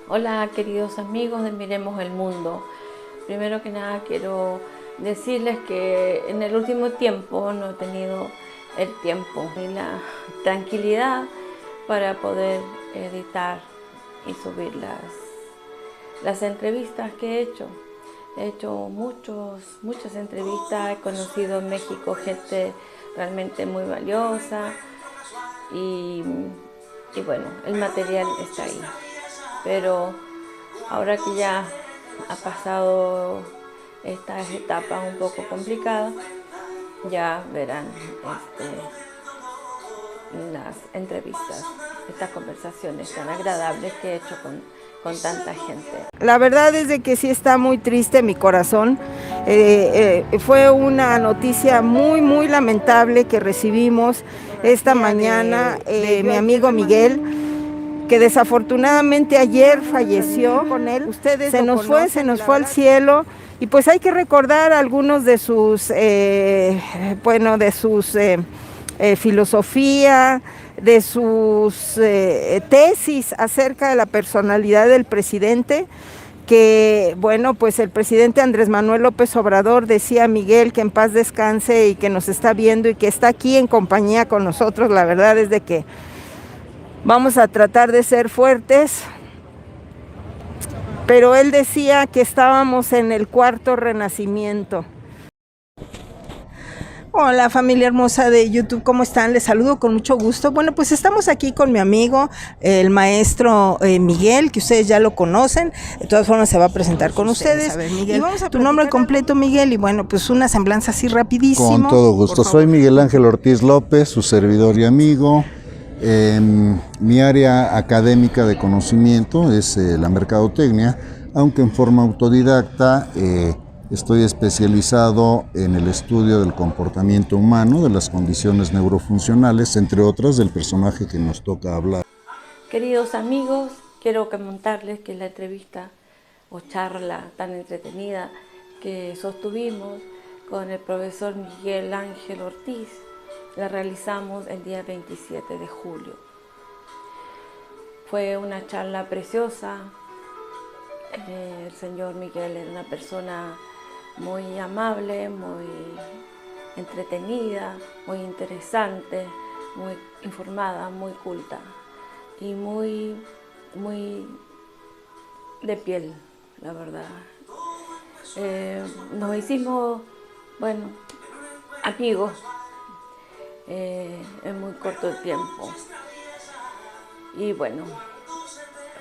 Hola queridos amigos de Miremos el Mundo. Primero que nada quiero decirles que en el último tiempo no he tenido el tiempo ni la tranquilidad para poder editar y subir las entrevistas que he hecho. He hecho muchas entrevistas, he conocido en México gente realmente muy valiosa y bueno, el material está ahí. Pero ahora que ya ha pasado estas etapas un poco complicadas, ya verán las entrevistas, estas conversaciones tan agradables que he hecho con tanta gente. La verdad es de que sí está muy triste mi corazón. Fue una noticia muy lamentable que recibimos esta mañana de mi amigo Miguel, que desafortunadamente ayer falleció con él. Se nos fue al cielo. Y pues hay que recordar algunos de sus, filosofía, de sus tesis acerca de la personalidad del presidente, que bueno, pues el presidente Andrés Manuel López Obrador decía a Miguel que en paz descanse y que nos está viendo y que está aquí en compañía con nosotros. La verdad es de que vamos a tratar de ser fuertes, pero él decía que estábamos en el cuarto renacimiento. Hola familia hermosa de YouTube, ¿cómo están? Les saludo con mucho gusto. Bueno, pues estamos aquí con mi amigo, el maestro Miguel, que ustedes ya lo conocen. De todas formas se va a presentar con ustedes. A ver, Miguel, y vamos a tu nombre completo, Miguel, y bueno, pues una semblanza así rapidísimo. Con todo gusto. Soy Miguel Ángel Ortiz López, su servidor y amigo. Mi área académica de conocimiento es la mercadotecnia, aunque en forma autodidacta estoy especializado en el estudio del comportamiento humano, de las condiciones neurofuncionales, entre otras del personaje que nos toca hablar. Queridos amigos, quiero comentarles que la entrevista o charla tan entretenida que sostuvimos con el profesor Miguel Ángel Ortiz la realizamos el día 27 de julio. Fue una charla preciosa. El señor Miguel era una persona muy amable, muy entretenida, muy interesante, muy informada, muy culta y muy de piel, la verdad. Nos hicimos, bueno, amigos en muy corto tiempo. Y bueno,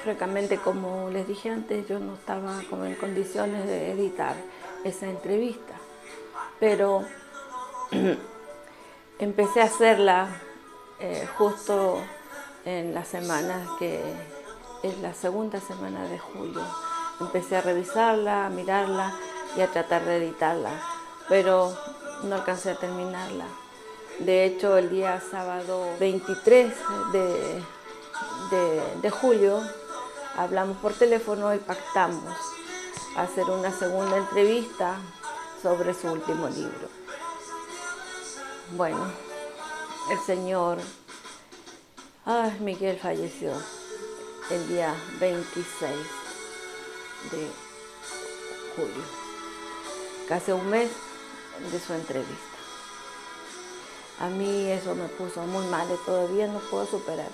francamente, como les dije antes, yo no estaba como en condiciones de editar esa entrevista, pero empecé a hacerla justo en la semana que es la segunda semana de julio. Empecé a revisarla, a mirarla y a tratar de editarla, pero no alcancé a terminarla. De hecho, el día sábado 23 de julio hablamos por teléfono y pactamos hacer una segunda entrevista sobre su último libro. Bueno, el señor Miguel falleció el día 26 de julio, casi un mes de su entrevista. A mí eso me puso muy mal y todavía no puedo superar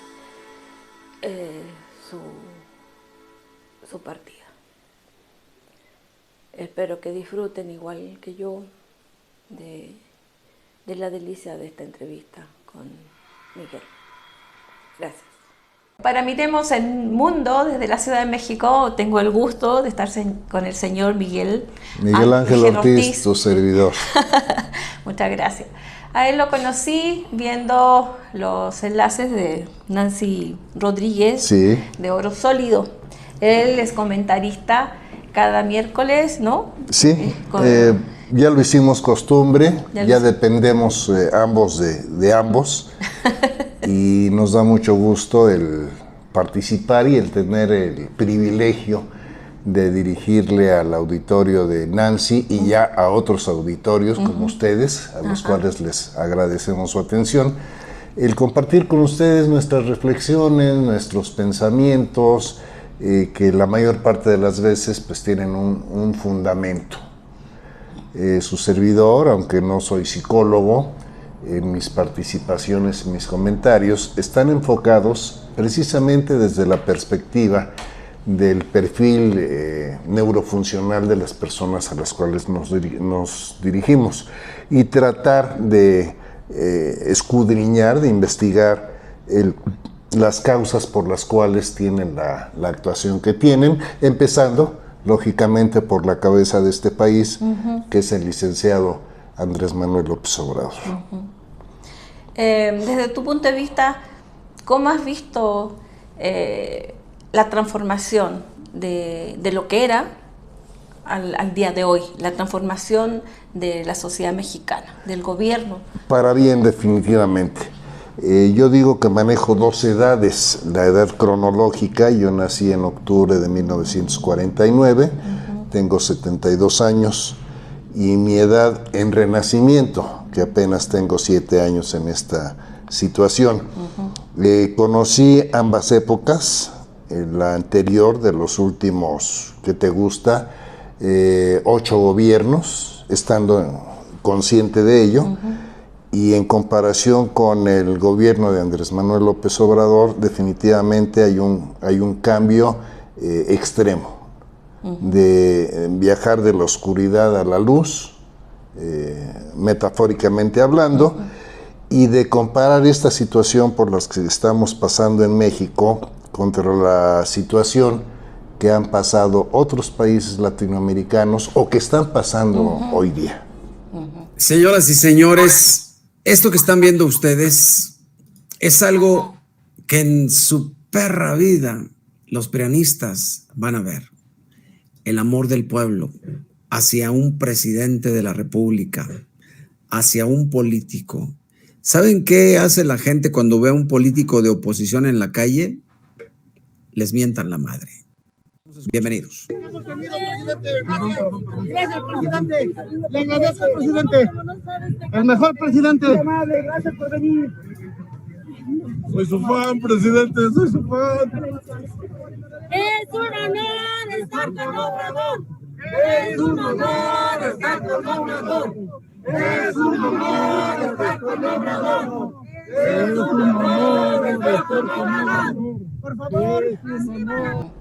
su partida. Espero que disfruten igual que yo de la delicia de esta entrevista con Miguel. Gracias. Para Miremos el Mundo, desde la Ciudad de México, tengo el gusto de estar con el señor Miguel Ángel Ortiz, tu servidor. Muchas gracias. A él lo conocí viendo los enlaces de Nancy Rodríguez, sí, de Oro Sólido. Él es comentarista cada miércoles, ¿no? Sí, ya lo hicimos costumbre, ya dependemos ambos de ambos y nos da mucho gusto el participar y el tener el privilegio de dirigirle al auditorio de Nancy y ya a otros auditorios como ustedes, a los cuales les agradecemos su atención, el compartir con ustedes nuestras reflexiones, nuestros pensamientos, que la mayor parte de las veces pues tienen un fundamento. Su servidor, aunque no soy psicólogo, mis participaciones, mis comentarios están enfocados precisamente desde la perspectiva del perfil neurofuncional de las personas a las cuales nos dirigimos y tratar de escudriñar, de investigar las causas por las cuales tienen la actuación que tienen, empezando lógicamente por la cabeza de este país, que es el licenciado Andrés Manuel López Obrador. Desde tu punto de vista, ¿cómo has visto la transformación de lo que era al día de hoy, la transformación de la sociedad mexicana, del gobierno? Para bien, definitivamente. Yo digo que manejo dos edades, la edad cronológica. Yo nací en octubre de 1949, tengo 72 años, y mi edad en renacimiento, que apenas tengo 7 años en esta situación. Conocí ambas épocas, la anterior de los últimos, ¿qué te gusta? 8 gobiernos, estando consciente de ello. Y en comparación con el gobierno de Andrés Manuel López Obrador, definitivamente hay un cambio extremo, de viajar de la oscuridad a la luz, metafóricamente hablando, y de comparar esta situación por la que estamos pasando en México contra la situación que han pasado otros países latinoamericanos o que están pasando hoy día. Señoras y señores, esto que están viendo ustedes es algo que en su perra vida los prianistas van a ver. El amor del pueblo hacia un presidente de la República, hacia un político. ¿Saben qué hace la gente cuando ve a un político de oposición en la calle? Les mientan la madre. Bienvenidos. Gracias, presidente. Le agradezco, presidente. El mejor presidente. Gracias por venir. Soy su fan, presidente, soy su fan. Es un honor estar con Obrador. Es un honor estar con Obrador. Es un honor estar con Obrador. Es un honor estar con Obrador. Por favor, es un honor.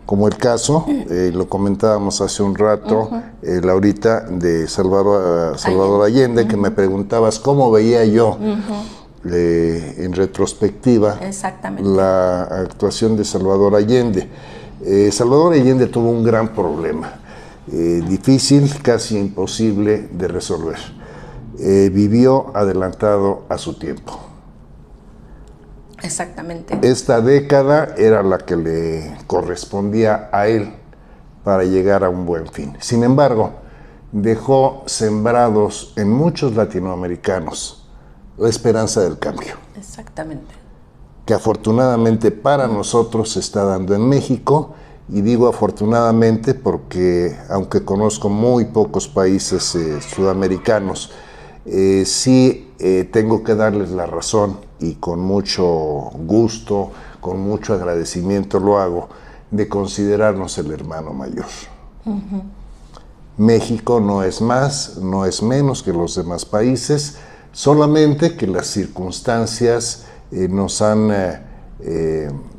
Como el caso, lo comentábamos hace un rato, Laurita, de Salvador Allende, que me preguntabas cómo veía yo en retrospectiva la actuación de Salvador Allende. Salvador Allende tuvo un gran problema, difícil, casi imposible de resolver. Vivió adelantado a su tiempo. Exactamente. Esta década era la que le correspondía a él para llegar a un buen fin. Sin embargo, dejó sembrados en muchos latinoamericanos la esperanza del cambio. Exactamente. Que afortunadamente para nosotros se está dando en México, y digo afortunadamente porque, aunque conozco muy pocos países sudamericanos, sí tengo que darles la razón, y con mucho gusto, con mucho agradecimiento lo hago, de considerarnos el hermano mayor. México no es más, no es menos que los demás países, solamente que las circunstancias nos han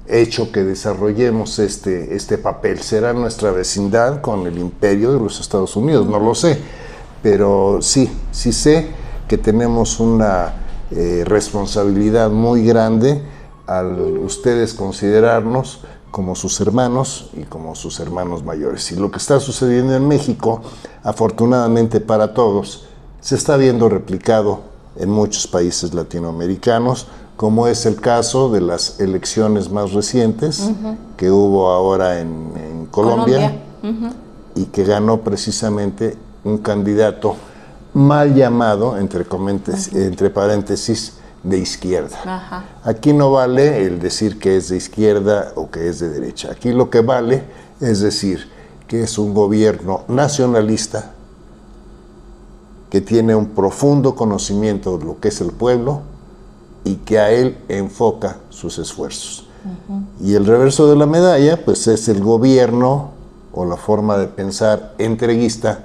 hecho que desarrollemos este papel. Será nuestra vecindad con el imperio de los Estados Unidos, no lo sé, pero sí sé que tenemos una responsabilidad muy grande al ustedes considerarnos como sus hermanos y como sus hermanos mayores. Y lo que está sucediendo en México, afortunadamente para todos, se está viendo replicado en muchos países latinoamericanos, como es el caso de las elecciones más recientes que hubo ahora en Colombia. Y que ganó precisamente un candidato mal llamado, entre paréntesis, de izquierda. Aquí no vale el decir que es de izquierda o que es de derecha. Aquí lo que vale es decir que es un gobierno nacionalista que tiene un profundo conocimiento de lo que es el pueblo y que a él enfoca sus esfuerzos. Y el reverso de la medalla, pues es el gobierno o la forma de pensar entreguista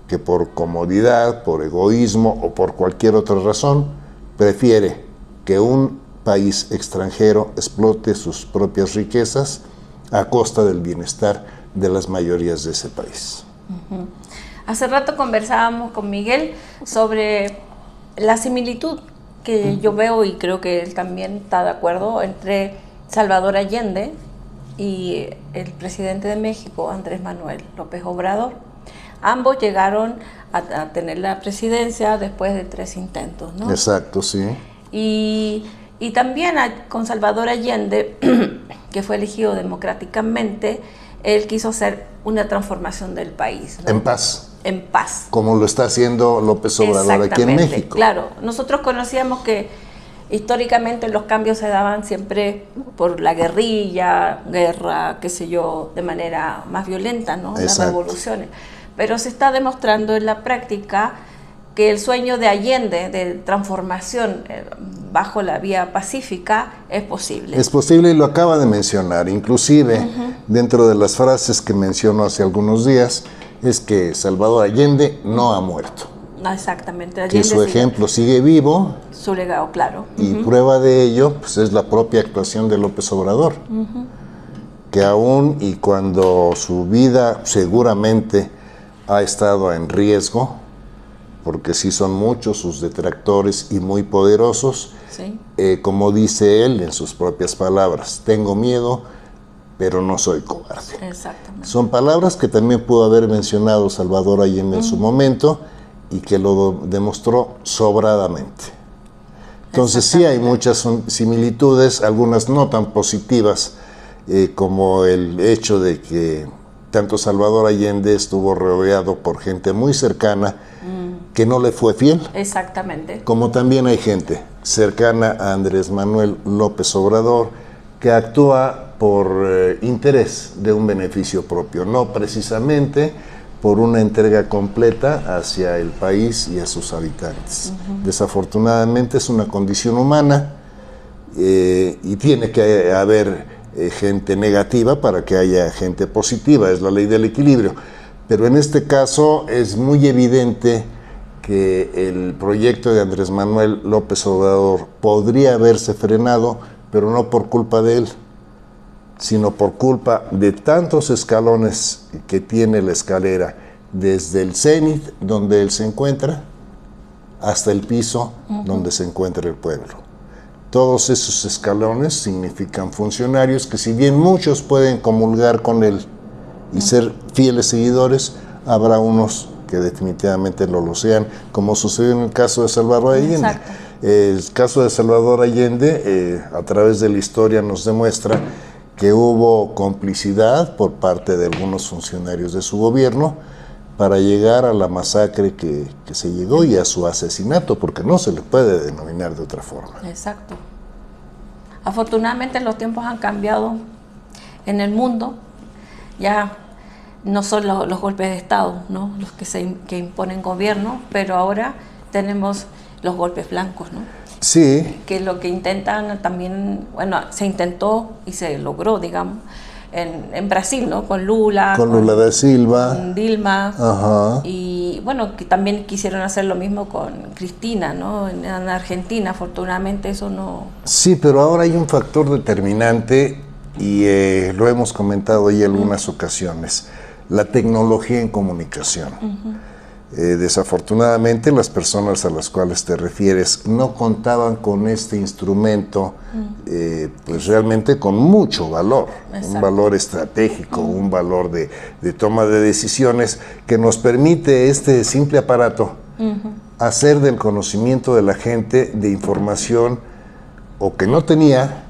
que por comodidad, por egoísmo o por cualquier otra razón prefiere que un país extranjero explote sus propias riquezas a costa del bienestar de las mayorías de ese país. Hace rato conversábamos con Miguel sobre la similitud que yo veo, y creo que él también está de acuerdo, entre Salvador Allende y el presidente de México, Andrés Manuel López Obrador. Ambos llegaron a tener la presidencia después de 3 intentos, ¿no? Exacto, sí. Y también con Salvador Allende, que fue elegido democráticamente, él quiso hacer una transformación del país, ¿no? En paz. En paz. Como lo está haciendo López Obrador aquí en México. Claro, nosotros conocíamos que históricamente los cambios se daban siempre por la guerrilla, guerra, qué sé yo, de manera más violenta, ¿no? Las revoluciones. Pero se está demostrando en la práctica que el sueño de Allende, de transformación bajo la vía pacífica, es posible. Es posible, y lo acaba de mencionar. Inclusive, dentro de las frases que mencionó hace algunos días, es que Salvador Allende no ha muerto. No, exactamente. Allende que su ejemplo sigue vivo. Su legado, claro. Y prueba de ello, pues, es la propia actuación de López Obrador. Que aún y cuando su vida seguramente ha estado en riesgo, porque sí son muchos sus detractores y muy poderosos, sí. Como dice él en sus propias palabras, tengo miedo, pero no soy cobarde. Exactamente. Son palabras que también pudo haber mencionado Salvador Allende en su momento y que lo demostró sobradamente. Entonces sí hay muchas similitudes, algunas no tan positivas, como el hecho de que tanto Salvador Allende estuvo rodeado por gente muy cercana que no le fue fiel. Exactamente. Como también hay gente cercana a Andrés Manuel López Obrador que actúa por interés de un beneficio propio, no precisamente por una entrega completa hacia el país y a sus habitantes. Desafortunadamente es una condición humana y tiene que haber gente negativa para que haya gente positiva, es la ley del equilibrio. Pero en este caso es muy evidente que el proyecto de Andrés Manuel López Obrador podría haberse frenado, pero no por culpa de él, sino por culpa de tantos escalones que tiene la escalera, desde el cenit donde él se encuentra hasta el piso donde se encuentra el pueblo. Todos esos escalones significan funcionarios que, si bien muchos pueden comulgar con él y ser fieles seguidores, habrá unos que definitivamente no lo sean, como sucedió en el caso de Salvador Allende. Exacto. El caso de Salvador Allende, a través de la historia, nos demuestra que hubo complicidad por parte de algunos funcionarios de su gobierno para llegar a la masacre que se llegó y a su asesinato, porque no se le puede denominar de otra forma. Exacto. Afortunadamente los tiempos han cambiado en el mundo. Ya no son los golpes de Estado, ¿no? Los que imponen gobierno, pero ahora tenemos los golpes blancos, ¿no? Sí. Que lo que intentan también, bueno, se intentó y se logró, digamos, en Brasil, ¿no? Con Lula. Con Lula da Silva. Con Dilma. Ajá. Y bueno, que también quisieron hacer lo mismo con Cristina, ¿no? En Argentina, afortunadamente eso no... Sí, pero ahora hay un factor determinante y lo hemos comentado ya en algunas ocasiones. La tecnología en comunicación. Desafortunadamente las personas a las cuales te refieres no contaban con este instrumento, pues realmente con mucho valor. Exacto. Un valor estratégico, un valor de toma de decisiones que nos permite este simple aparato hacer del conocimiento de la gente de información o que no tenía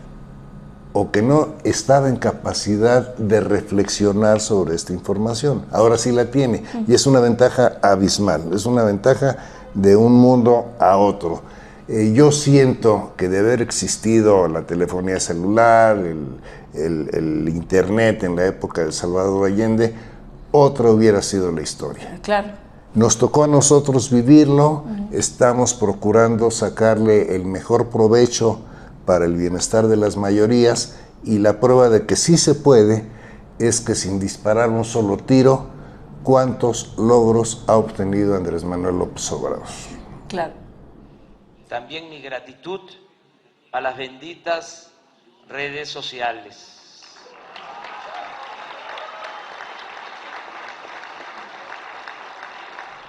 o que no estaba en capacidad de reflexionar sobre esta información. Ahora sí la tiene, y es una ventaja abismal, es una ventaja de un mundo a otro. Yo siento que de haber existido la telefonía celular, el internet en la época de Salvador Allende, otra hubiera sido la historia. Claro. Nos tocó a nosotros vivirlo, estamos procurando sacarle el mejor provecho para el bienestar de las mayorías, y la prueba de que sí se puede es que sin disparar un solo tiro, ¿cuántos logros ha obtenido Andrés Manuel López Obrador? Claro. También mi gratitud a las benditas redes sociales.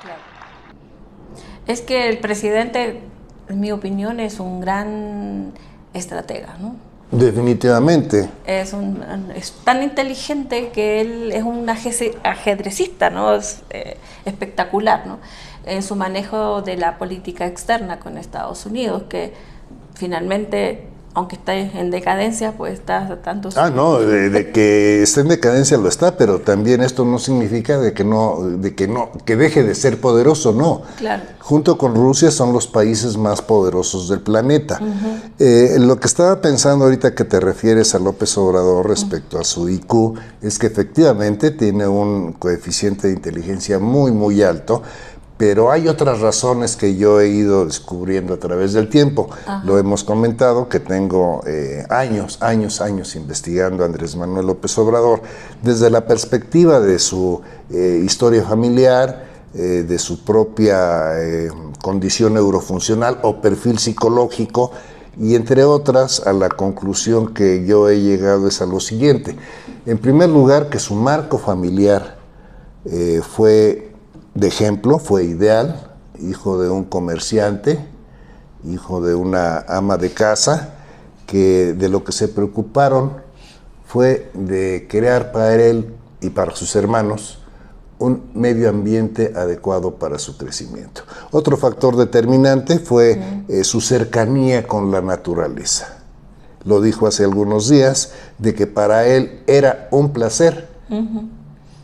Claro. Es que el presidente, en mi opinión, es un gran estratega, ¿no? Definitivamente. Es tan inteligente que él es un ajedrecista, ¿no? Es espectacular, ¿no? En su manejo de la política externa con Estados Unidos, que finalmente, aunque está en decadencia, pues está tanto... No, de que está en decadencia lo está, pero también esto no significa que deje de ser poderoso, no. Claro. Junto con Rusia son los países más poderosos del planeta. Lo que estaba pensando ahorita que te refieres a López Obrador respecto a su IQ, es que efectivamente tiene un coeficiente de inteligencia muy, muy alto, pero hay otras razones que yo he ido descubriendo a través del tiempo. Lo hemos comentado, que tengo años investigando a Andrés Manuel López Obrador desde la perspectiva de su historia familiar, de su propia condición neurofuncional o perfil psicológico, y entre otras, a la conclusión que yo he llegado es a lo siguiente. En primer lugar, que su marco familiar fue de ejemplo, fue ideal, hijo de un comerciante, hijo de una ama de casa, que de lo que se preocuparon fue de crear para él y para sus hermanos un medio ambiente adecuado para su crecimiento. Otro factor determinante fue su cercanía con la naturaleza. Lo dijo hace algunos días, de que para él era un placer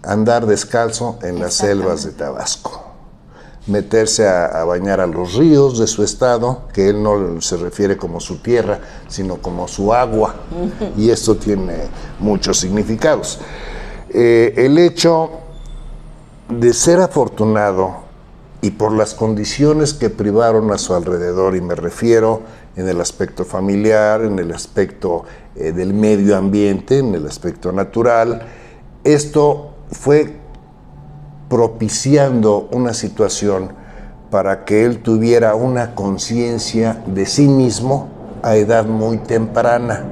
andar descalzo en las selvas de Tabasco, meterse a bañar a los ríos de su estado, que él no se refiere como su tierra, sino como su agua, y esto tiene muchos significados. El hecho de ser afortunado y por las condiciones que privaron a su alrededor, y me refiero en el aspecto familiar, en el aspecto del medio ambiente, en el aspecto natural, esto fue propiciando una situación para que él tuviera una conciencia de sí mismo a edad muy temprana.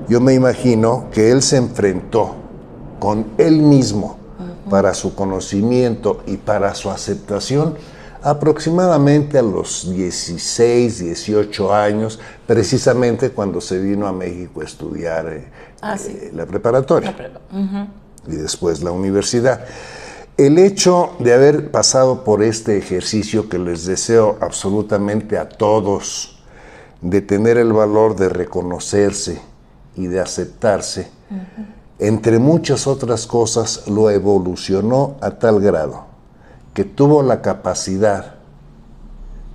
Yo me imagino que él se enfrentó con él mismo para su conocimiento y para su aceptación aproximadamente a los 16, 18 años, precisamente cuando se vino a México a estudiar la preparatoria. Y después la universidad. El hecho de haber pasado por este ejercicio, que les deseo absolutamente a todos, de tener el valor de reconocerse y de aceptarse, entre muchas otras cosas, lo evolucionó a tal grado que tuvo la capacidad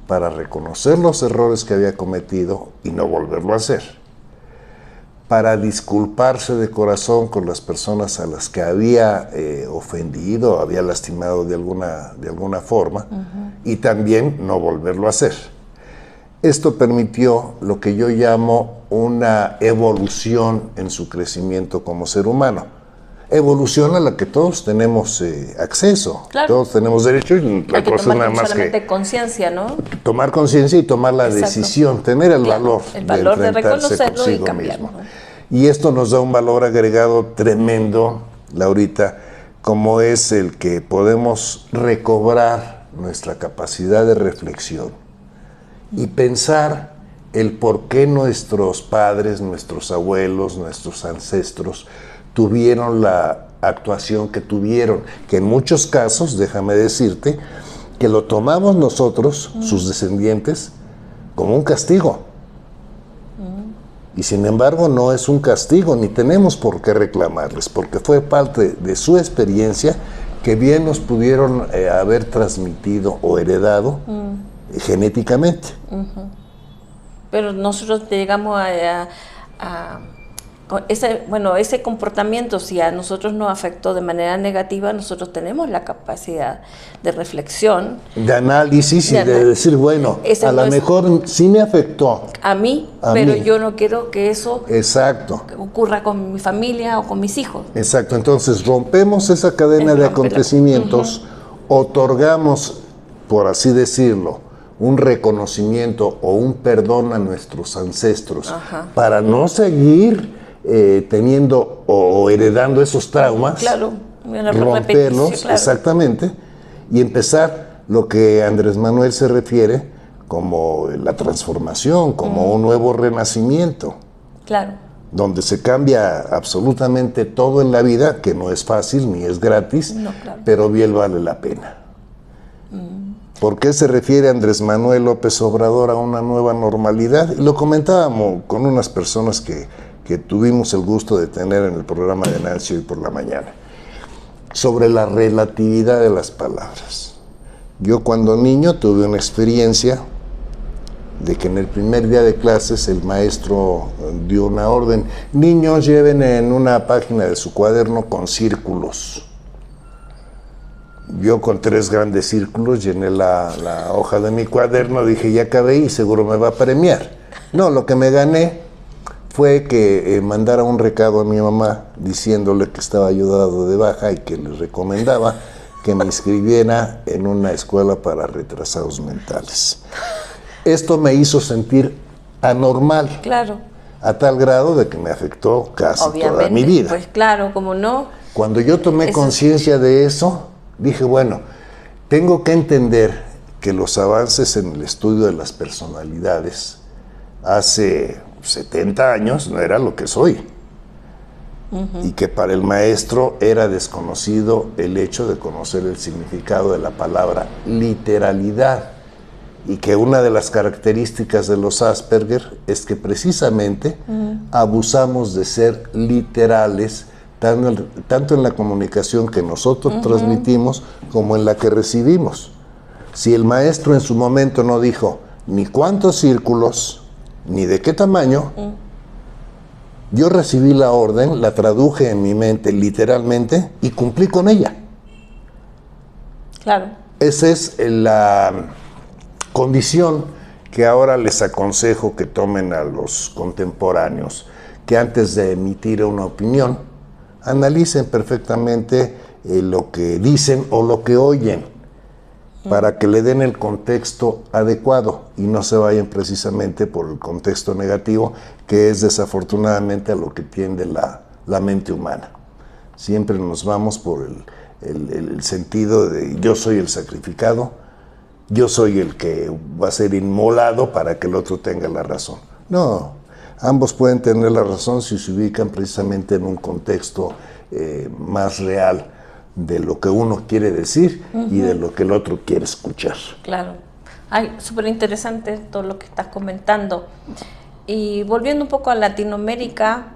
para reconocer los errores que había cometido y no volverlo a hacer, para disculparse de corazón con las personas a las que había ofendido, había lastimado de alguna forma, y también no volverlo a hacer. Esto permitió lo que yo llamo una evolución en su crecimiento como ser humano. Evolución a la que todos tenemos acceso, claro. Todos tenemos derecho, y la cosa es nada más que conciencia, ¿no? Tomar conciencia y tomar la decisión, tener el valor de reconocerlo y cambiarlo, mismo. Y esto nos da un valor agregado tremendo, Laurita, como es el que podemos recobrar nuestra capacidad de reflexión y pensar el por qué nuestros padres, nuestros abuelos, nuestros ancestros tuvieron la actuación que tuvieron, que en muchos casos, déjame decirte, que lo tomamos nosotros, sus descendientes, como un castigo. Y sin embargo no es un castigo, ni tenemos por qué reclamarles, porque fue parte de su experiencia que bien nos pudieron haber transmitido o heredado genéticamente. Pero nosotros llegamos ese comportamiento, si a nosotros nos afectó de manera negativa, nosotros tenemos la capacidad de reflexión, de análisis y de decir, bueno, ese a lo mejor sí me afectó. Pero yo no quiero que eso Exacto. ocurra con mi familia o con mis hijos. Exacto, entonces rompemos esa cadena de acontecimientos, otorgamos, por así decirlo, un reconocimiento o un perdón a nuestros ancestros para no seguir teniendo o heredando esos traumas, claro, romperlos, claro. Exactamente, y empezar lo que Andrés Manuel se refiere como la transformación, como un nuevo renacimiento. Claro. Donde se cambia absolutamente todo en la vida, que no es fácil ni es gratis, claro. Pero bien vale la pena. ¿Por qué se refiere Andrés Manuel López Obrador a una nueva normalidad? Y lo comentábamos con unas personas que tuvimos el gusto de tener en el programa de Nancy hoy por la mañana, sobre la relatividad de las palabras. Yo cuando niño tuve una experiencia de que en el primer día de clases el maestro dio una orden: niños, lleven en una página de su cuaderno con círculos. Yo con 3 grandes círculos llené la hoja de mi cuaderno, dije, ya acabé y seguro me va a premiar. No, lo que me gané fue que mandara un recado a mi mamá diciéndole que estaba ayudado de baja y que le recomendaba que me inscribiera en una escuela para retrasados mentales. Esto me hizo sentir anormal, claro, a tal grado de que me afectó casi toda mi vida. Pues claro, como no. Cuando yo tomé conciencia de eso, dije, bueno, tengo que entender que los avances en el estudio de las personalidades hace 70 años no era lo que soy. Y que para el maestro era desconocido el hecho de conocer el significado de la palabra literalidad. Y que una de las características de los Asperger es que precisamente abusamos de ser literales, tanto en la comunicación que nosotros transmitimos como en la que recibimos. Si el maestro en su momento no dijo ni cuántos círculos, ni de qué tamaño, yo recibí la orden, la traduje en mi mente literalmente y cumplí con ella. Claro. Esa es la condición que ahora les aconsejo que tomen a los contemporáneos, que antes de emitir una opinión, analicen perfectamente lo que dicen o lo que oyen, para que le den el contexto adecuado y no se vayan precisamente por el contexto negativo, que es desafortunadamente a lo que tiende la mente humana. Siempre nos vamos por el sentido de yo soy el sacrificado, yo soy el que va a ser inmolado para que el otro tenga la razón. No, ambos pueden tener la razón si se ubican precisamente en un contexto más real de lo que uno quiere decir y de lo que el otro quiere escuchar. Claro. Ay, súper interesante todo lo que estás comentando. Y volviendo un poco a Latinoamérica,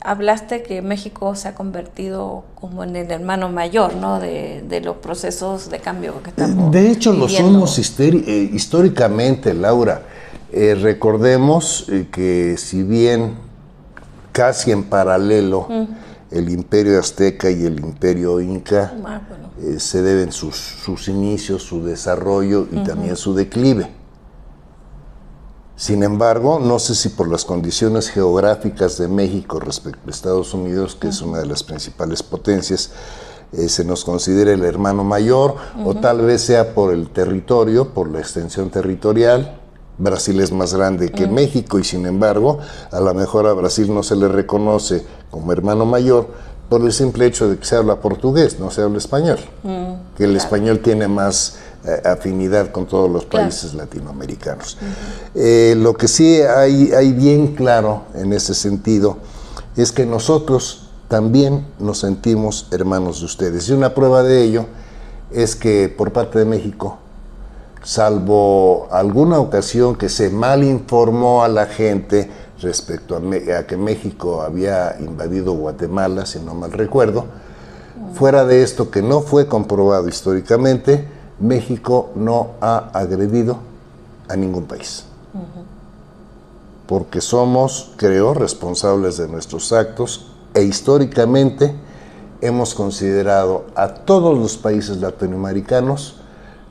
hablaste que México se ha convertido como en el hermano mayor, ¿no? de los procesos de cambio que estamos De hecho, viviendo. lo somos históricamente, Laura. Recordemos que si bien casi en paralelo el imperio azteca y el imperio inca se deben sus inicios, su desarrollo y también su declive. Sin embargo, no sé si por las condiciones geográficas de México respecto a Estados Unidos, que es una de las principales potencias, se nos considera el hermano mayor, o tal vez sea por el territorio, por la extensión territorial. Brasil es más grande que México y sin embargo, a lo mejor a Brasil no se le reconoce como hermano mayor por el simple hecho de que se habla portugués, no se habla español, que el español tiene más afinidad con todos los países latinoamericanos. Lo que sí hay bien claro en ese sentido es que nosotros también nos sentimos hermanos de ustedes y una prueba de ello es que por parte de México, salvo alguna ocasión que se mal informó a la gente respecto a que México había invadido Guatemala, si no mal recuerdo, fuera de esto que no fue comprobado históricamente, México no ha agredido a ningún país. porque somos, creo, responsables de nuestros actos e históricamente hemos considerado a todos los países latinoamericanos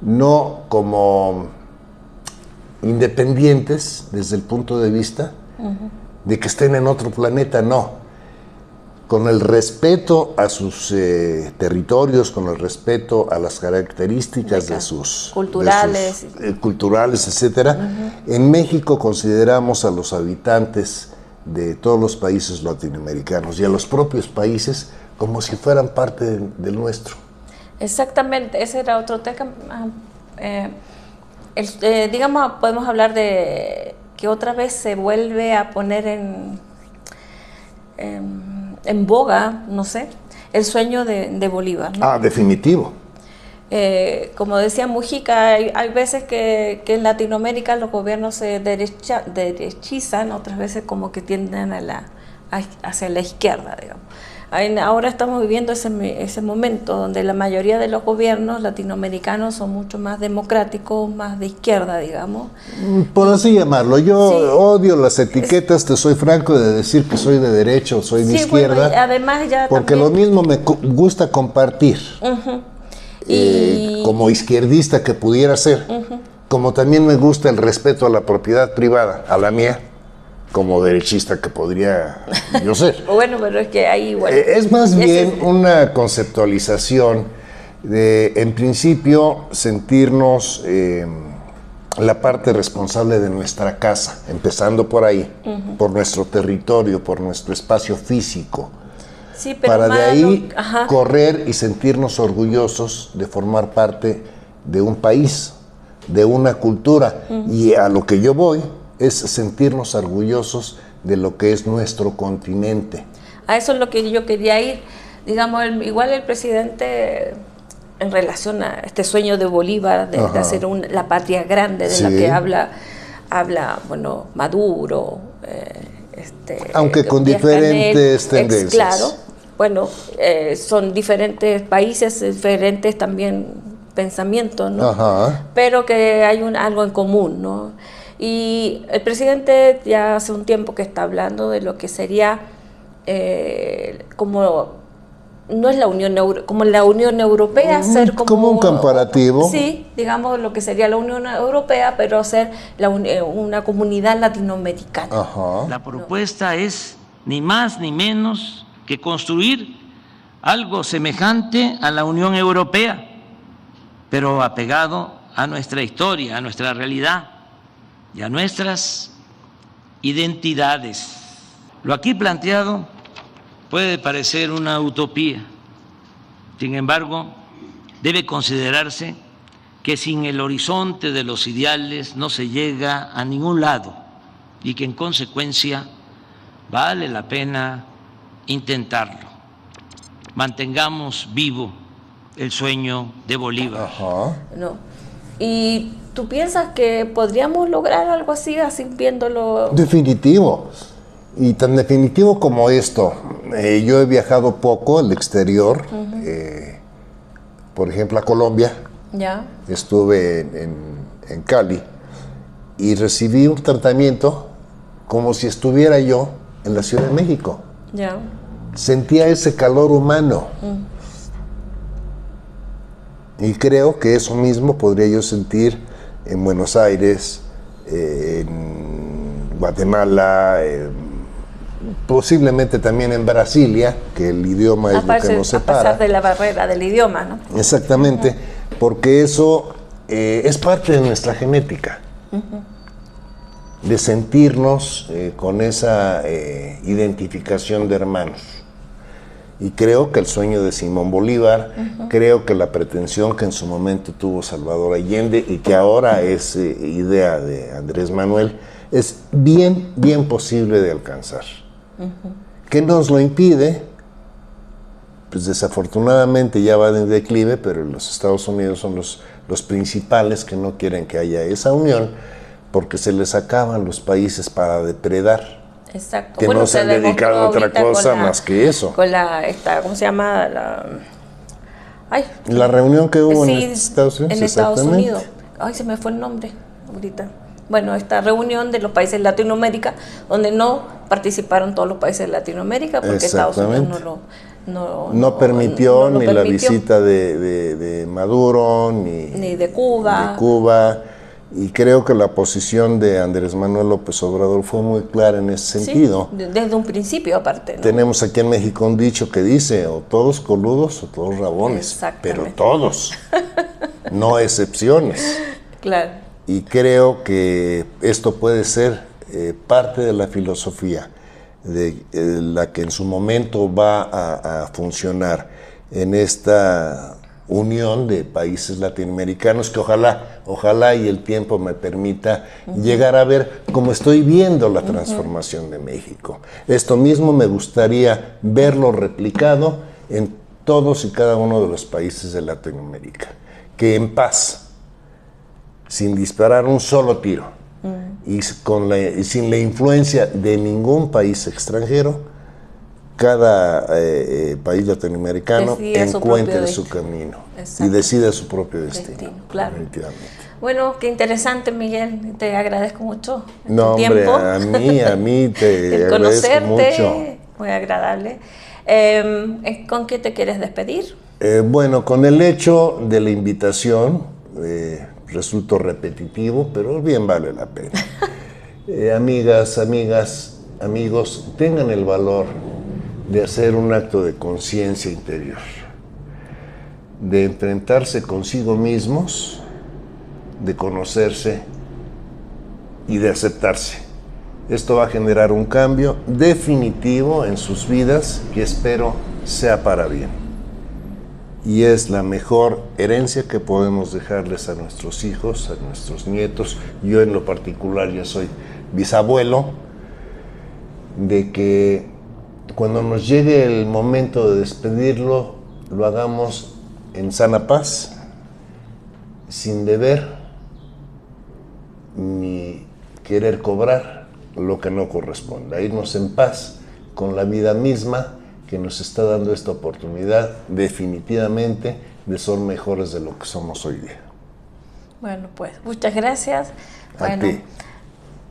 no como independientes desde el punto de vista de que estén en otro planeta, no. Con el respeto a sus territorios, con el respeto a las características de sus culturales, culturales, etcétera. En México consideramos a los habitantes de todos los países latinoamericanos y a los propios países como si fueran parte del nuestro. Exactamente, ese era otro tema. Digamos, podemos hablar de que otra vez se vuelve a poner en boga, no sé, el sueño de Bolívar, ¿no? Ah, definitivo. Como decía Mujica, hay veces que en Latinoamérica los gobiernos se derechizan, otras veces como que tienden hacia la izquierda, digamos. Ahora estamos viviendo ese momento donde la mayoría de los gobiernos latinoamericanos son mucho más democráticos, más de izquierda, digamos. Por así llamarlo. Yo odio las etiquetas, te soy franco, de decir que soy de derecha o soy de izquierda. Bueno, además ya porque también, lo mismo me gusta compartir. Como izquierdista que pudiera ser, como también me gusta el respeto a la propiedad privada, a la mía, como derechista que podría yo ser. Bueno, pero es que ahí... Bueno, es más bien una conceptualización de, en principio, sentirnos la parte responsable de nuestra casa, empezando por ahí, por nuestro territorio, por nuestro espacio físico. Sí, pero para de ahí correr y sentirnos orgullosos de formar parte de un país, de una cultura. Y a lo que yo voy es sentirnos orgullosos de lo que es nuestro continente. A eso es lo que yo quería ir. Digamos, igual el presidente, en relación a este sueño de Bolívar, de hacer la patria grande, de la que habla, bueno, Maduro, aunque con diferentes tendencias. Claro, bueno, son diferentes países, diferentes también pensamientos, ¿no? Pero que hay algo en común, ¿no? Y el presidente ya hace un tiempo que está hablando de lo que sería como no es la como la Unión Europea, ser como un comparativo. Sí, digamos lo que sería la Unión Europea, pero ser una comunidad latinoamericana. La propuesta es ni más ni menos que construir algo semejante a la Unión Europea, pero apegado a nuestra historia, a nuestra realidad y a nuestras identidades. Lo aquí planteado puede parecer una utopía, sin embargo, debe considerarse que sin el horizonte de los ideales no se llega a ningún lado y que en consecuencia vale la pena intentarlo. Mantengamos vivo el sueño de Bolívar. No. ¿Y tú piensas que podríamos lograr algo así viéndolo? Definitivo. Y tan definitivo como esto. Yo he viajado poco al exterior, por ejemplo a Colombia. Estuve en Cali y recibí un tratamiento como si estuviera yo en la Ciudad de México. Sentía ese calor humano. Y creo que eso mismo podría yo sentir en Buenos Aires, en Guatemala, posiblemente también en Brasilia, que el idioma es lo que nos separa. A pesar de la barrera del idioma, ¿no? Exactamente, porque eso es parte de nuestra genética, de sentirnos con esa identificación de hermanos. Y creo que el sueño de Simón Bolívar, creo que la pretensión que en su momento tuvo Salvador Allende y que ahora es idea de Andrés Manuel, es bien posible de alcanzar. ¿Qué nos lo impide? Pues desafortunadamente ya va en declive, pero los Estados Unidos son los principales que no quieren que haya esa unión porque se les acaban los países para depredar. Exacto. Que no se han dedicado a otra cosa más que eso. Con ¿cómo se llama? La reunión que hubo en Estados Unidos. En Estados Unidos. Ay, se me fue el nombre ahorita. bueno, esta reunión de los países de Latinoamérica, donde no participaron todos los países de Latinoamérica, porque Estados Unidos no permitió ni la visita de Maduro, ni de Cuba. Y creo que la posición de Andrés Manuel López Obrador fue muy clara en ese sentido. Sí, desde un principio aparte, ¿no? Tenemos aquí en México un dicho que dice, o todos coludos o todos rabones, pero todos, no excepciones. Claro. Y creo que esto puede ser parte de la filosofía de la que en su momento va a funcionar en esta unión de países latinoamericanos, que ojalá y el tiempo me permita llegar a ver cómo estoy viendo la transformación de México. Esto mismo me gustaría verlo replicado en todos y cada uno de los países de Latinoamérica, que en paz, sin disparar un solo tiro y sin la influencia de ningún país extranjero, cada país latinoamericano encuentre su camino y decida su propio destino. Claro. Bueno, qué interesante, Miguel. Te agradezco mucho tu tiempo. A mí te agradezco conocerte, mucho. Muy agradable. ¿Con qué te quieres despedir? Bueno, con el hecho de la invitación, resulto repetitivo, pero bien vale la pena. Amigas, amigos, tengan el valor de hacer un acto de conciencia interior, de enfrentarse consigo mismos, de conocerse y de aceptarse. Esto va a generar un cambio definitivo en sus vidas que espero sea para bien. Y es la mejor herencia que podemos dejarles a nuestros hijos, a nuestros nietos. Yo en lo particular ya soy bisabuelo, de que cuando nos llegue el momento de despedirlo, lo hagamos en sana paz, sin deber ni querer cobrar lo que no corresponda. Irnos en paz con la vida misma que nos está dando esta oportunidad definitivamente de ser mejores de lo que somos hoy día. Bueno, pues muchas gracias. Bueno,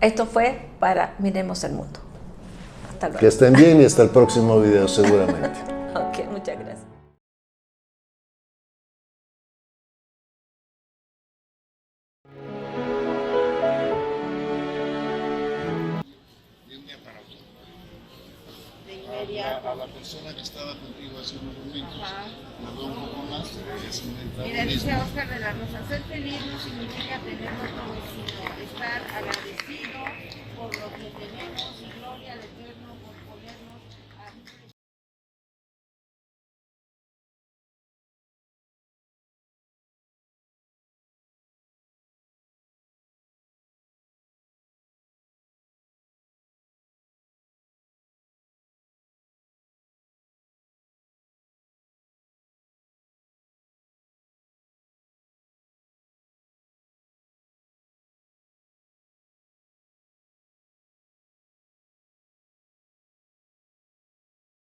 esto fue para Miremos el Mundo. Hasta luego. Que estén bien y hasta el próximo video seguramente. Ok, muchas gracias. A la persona que estaba contigo hace unos momentos, la veo un poco más, mira, dice Oscar de la Rosa, ser feliz no significa tenerlo todo, sino estar agradecido por lo que tenemos y gloria al Eterno